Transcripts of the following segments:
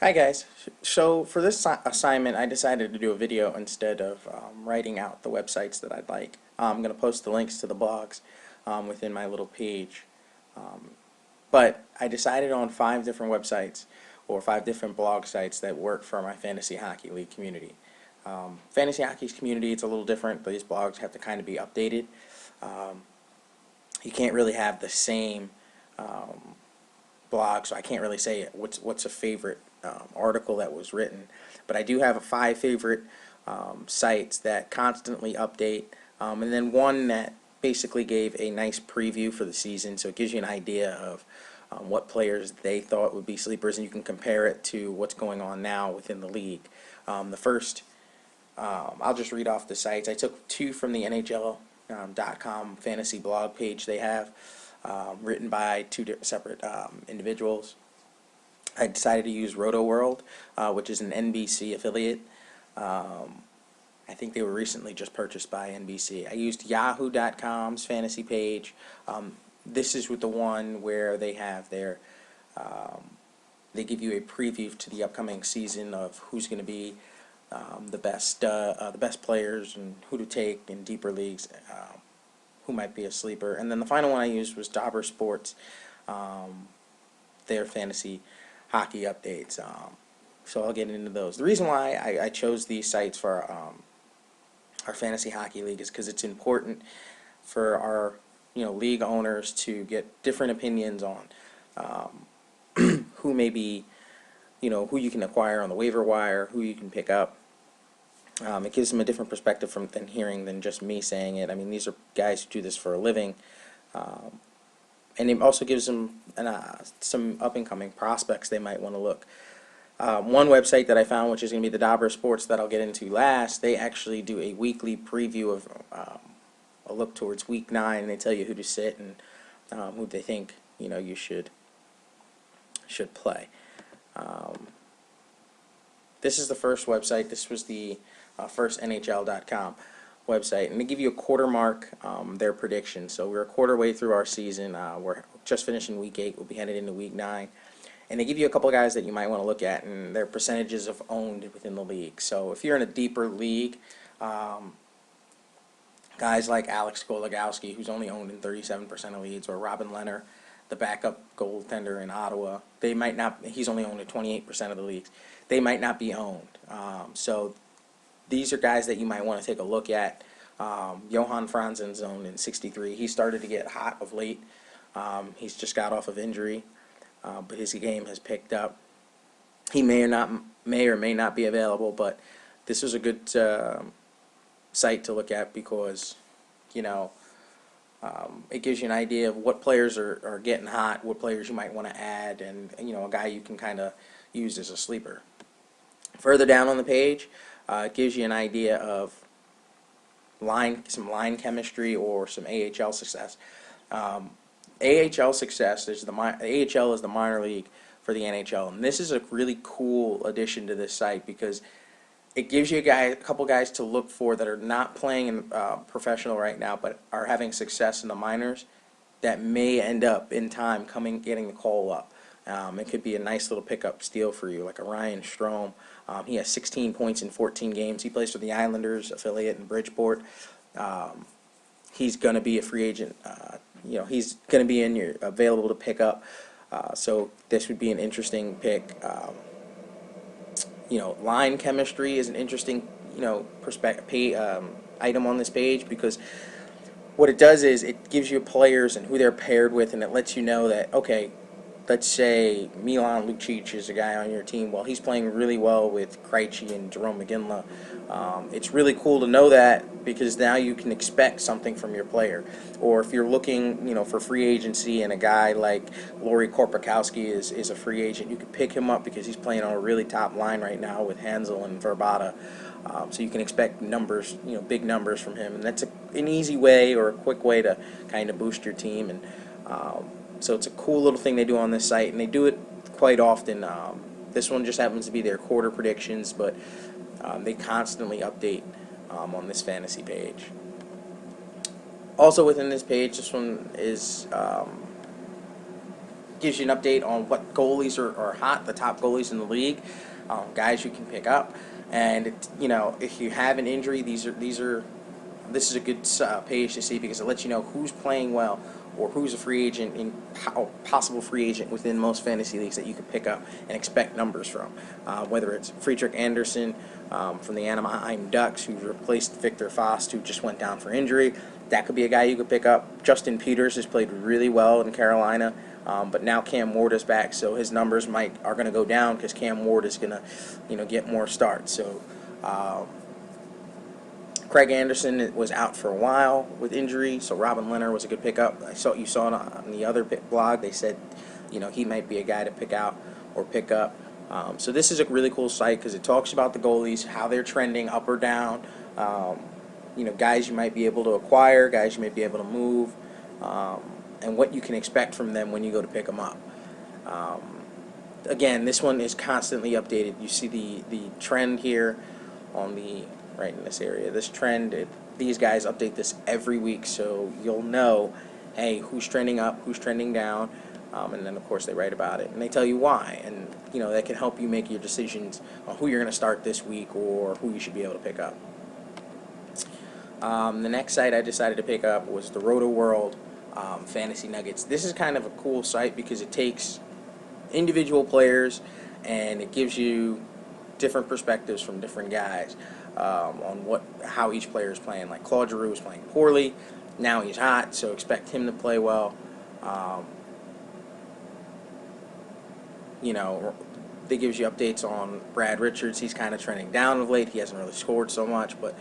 Hi guys. So for this assignment, I decided to do a video instead of writing out the websites that I'd like. I'm going to post the links to the blogs within my little page. Um, but I decided on 5 different websites or 5 different blog sites that work for my fantasy hockey league community. Fantasy hockey's community, it's a little different. These blogs have to kind of be updated. Um, you can't really have the same um, blog, so I can't really say what's a favorite article that was written. But I do have 5 favorite sites that constantly update, and then one that basically gave a nice preview for the season, so it gives you an idea of what players they thought would be sleepers, and you can compare it to what's going on now within the league. The first, I'll just read off the sites. I took 2 from the NHL.com fantasy blog page they have, written by 2 separate individuals. I decided to use Roto World, which is an NBC affiliate. I think they were recently just purchased by NBC. I used Yahoo.com's fantasy page. This is with the one where they have their, they give you a preview to the upcoming season of who's going to be the best players and who to take in deeper leagues, who might be a sleeper. And then the final one I used was Dauber Sports, their fantasy hockey updates. So I'll get into those. The reason why I chose these sites for our fantasy hockey league is because it's important for our league owners to get different opinions on who may be who you can acquire on the waiver wire, who you can pick up. It gives them a different perspective than just me saying it. I mean, these are guys who do this for a living. And it also gives them some up-and-coming prospects they might want to look. One website that I found, which is going to be the Dauber Sports that I'll get into last, they actually do a weekly preview of a look towards Week 9, and they tell you who to sit and who they think you should play. This is the first website. This was the first NHL.com website, and they give you a quarter mark their prediction. So we're a quarter way through our season. We're just finishing Week 8. We'll be headed into Week 9. And they give you a couple of guys that you might want to look at and their percentages of owned within the league. So if you're in a deeper league, guys like Alex Goligoski, who's only owned in 37% of leagues, or Robin Leonard, the backup goaltender in Ottawa, they might not. He's only owned in 28% of the leagues. They might not be owned. So these are guys that you might want to take a look at. Johan Franzen's owned in 63. He started to get hot of late. He's just got off of injury, but his game has picked up. He may or may not be available, but this is a good site to look at because it gives you an idea of what players are getting hot, what players you might want to add, and a guy you can kind of use as a sleeper. Further down on the page, it gives you an idea of some line chemistry or some AHL success. AHL success is the AHL is the minor league for the NHL, and this is a really cool addition to this site because it gives you a couple guys to look for that are not playing in professional right now, but are having success in the minors that may end up in time getting the call up. It could be a nice little pickup steal for you, like a Ryan Strome. He has 16 points in 14 games. He plays for the Islanders affiliate in Bridgeport. He's going to be a free agent. He's going to be available to pick up. So this would be an interesting pick. Line chemistry is an interesting item on this page because what it does is it gives you players and who they're paired with, and it lets you know that, okay, let's say Milan Lucic is a guy on your team. Well, he's playing really well with Krejci and Jerome McGinley. It's really cool to know that because now you can expect something from your player. Or if you're looking, for free agency and a guy like Lori Korpakowski is a free agent, you can pick him up because he's playing on a really top line right now with Hansel and Verbata. So you can expect numbers, big numbers from him, and that's an easy way or a quick way to kind of boost your team. And so it's a cool little thing they do on this site, and they do it quite often. This one just happens to be their quarter predictions, but they constantly update on this fantasy page. Also within this page, this one is gives you an update on what goalies are hot, the top goalies in the league, guys you can pick up. And if you have an injury, this is a good page to see, because it lets you know who's playing well or who's a free agent possible free agent within most fantasy leagues that you can pick up and expect numbers from. Whether it's Friedrich Anderson from the Anaheim Ducks, who replaced Victor Faust, who just went down for injury. That could be a guy you could pick up. Justin Peters has played really well in Carolina, but now Cam Ward is back, so his numbers are going to go down because Cam Ward is going to get more starts. So Craig Anderson was out for a while with injury, so Robin Leonard was a good pickup. You saw it on the other blog. They said he might be a guy to pick out or pick up. So this is a really cool site because it talks about the goalies, how they're trending up or down. Guys you might be able to acquire, guys you might be able to move, and what you can expect from them when you go to pick them up. Again, this one is constantly updated. You see the trend here on right in this area. This trend, these guys update this every week, so you'll know, hey, who's trending up, who's trending down, and then of course they write about it and they tell you why, and that can help you make your decisions on who you're going to start this week or who you should be able to pick up. The next site I decided to pick up was the Roto World Fantasy Nuggets. This is kind of a cool site because it takes individual players and it gives you different perspectives from different guys on how each player is playing. Like Claude Giroux is playing poorly, now he's hot, so expect him to play well. They gives you updates on Brad Richards. He's kind of trending down of late. He hasn't really scored so much, but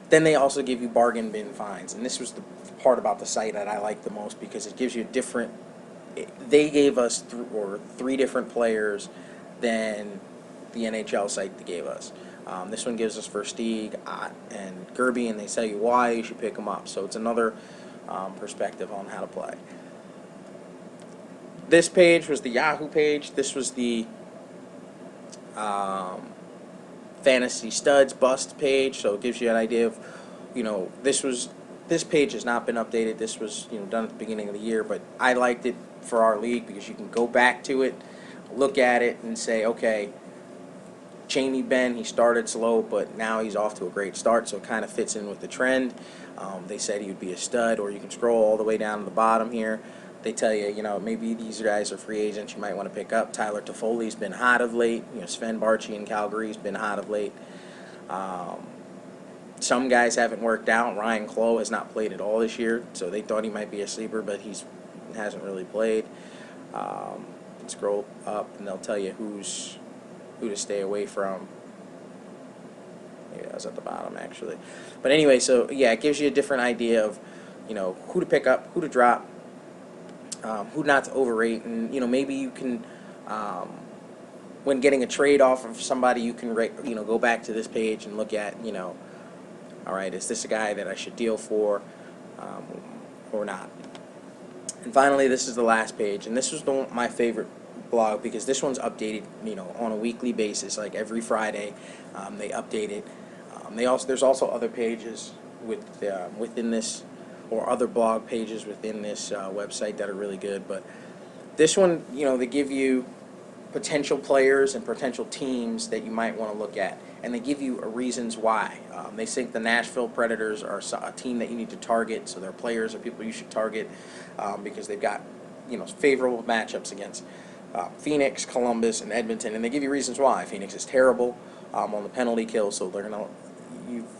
then they also give you bargain bin finds, and this was the part about the site that I like the most because it gives you they gave us three different players than the NHL site they gave us. This one gives us Versteeg, Ott, and Gerby, and they tell you why you should pick them up. So it's another perspective on how to play. This page was the Yahoo page. This was the Fantasy Studs Bust page. So it gives you an idea of, this page has not been updated. This was done at the beginning of the year, but I liked it for our league because you can go back to it, look at it, and say, okay, Jamie Benn, he started slow, but now he's off to a great start, so it kind of fits in with the trend. They said he would be a stud, or you can scroll all the way down to the bottom here. They tell you, maybe these guys are free agents you might want to pick up. Tyler Toffoli's been hot of late. Sven Barchi in Calgary's been hot of late. Some guys haven't worked out. Ryan Clough has not played at all this year, so they thought he might be a sleeper, but he hasn't really played. Scroll up, and they'll tell you who to stay away from. Maybe that was at the bottom, actually. But anyway, so yeah, it gives you a different idea of, who to pick up, who to drop, who not to overrate, and maybe you can, when getting a trade off of somebody, you can go back to this page and look at, all right, is this a guy that I should deal for, or not? And finally, this is the last page, and this was my favorite blog because this one's updated, on a weekly basis, like every Friday. They update it. There's also other pages within this, or other blog pages within this website that are really good. But this one, they give you potential players and potential teams that you might want to look at, and they give you reasons why. They think the Nashville Predators are a team that you need to target, so their players are people you should target because they've got favorable matchups against Phoenix, Columbus, and Edmonton, and they give you reasons why. Phoenix is terrible on the penalty kill, so they're gonna.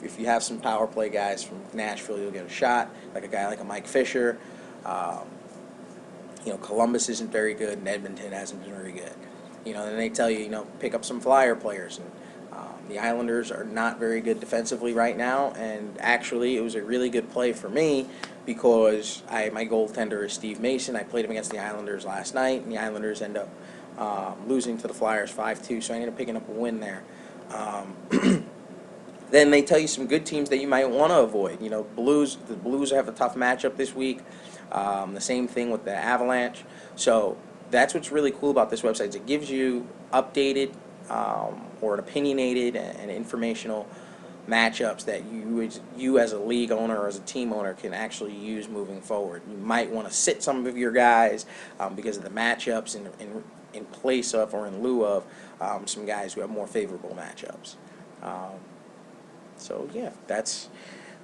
If you have some power play guys from Nashville, you'll get a shot. Like a guy like a Mike Fisher. Columbus isn't very good, and Edmonton hasn't been very good. And they tell you, pick up some flyer players. And the Islanders are not very good defensively right now, and actually it was a really good play for me because my goaltender is Steve Mason. I played him against the Islanders last night, and the Islanders end up losing to the Flyers 5-2, so I ended up picking up a win there. Then they tell you some good teams that you might want to avoid. The Blues have a tough matchup this week. The same thing with the Avalanche. So that's what's really cool about this website. Is it gives you updated or an opinionated and informational matchups that you as a league owner or as a team owner can actually use moving forward. You might want to sit some of your guys because of the matchups in place of or in lieu of some guys who have more favorable matchups. Um, so yeah,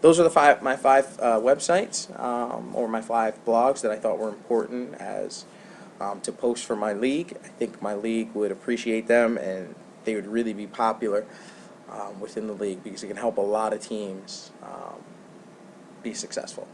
those are my five websites or my five blogs that I thought were important as to post for my league. I think my league would appreciate them, and they would really be popular within the league because it can help a lot of teams be successful.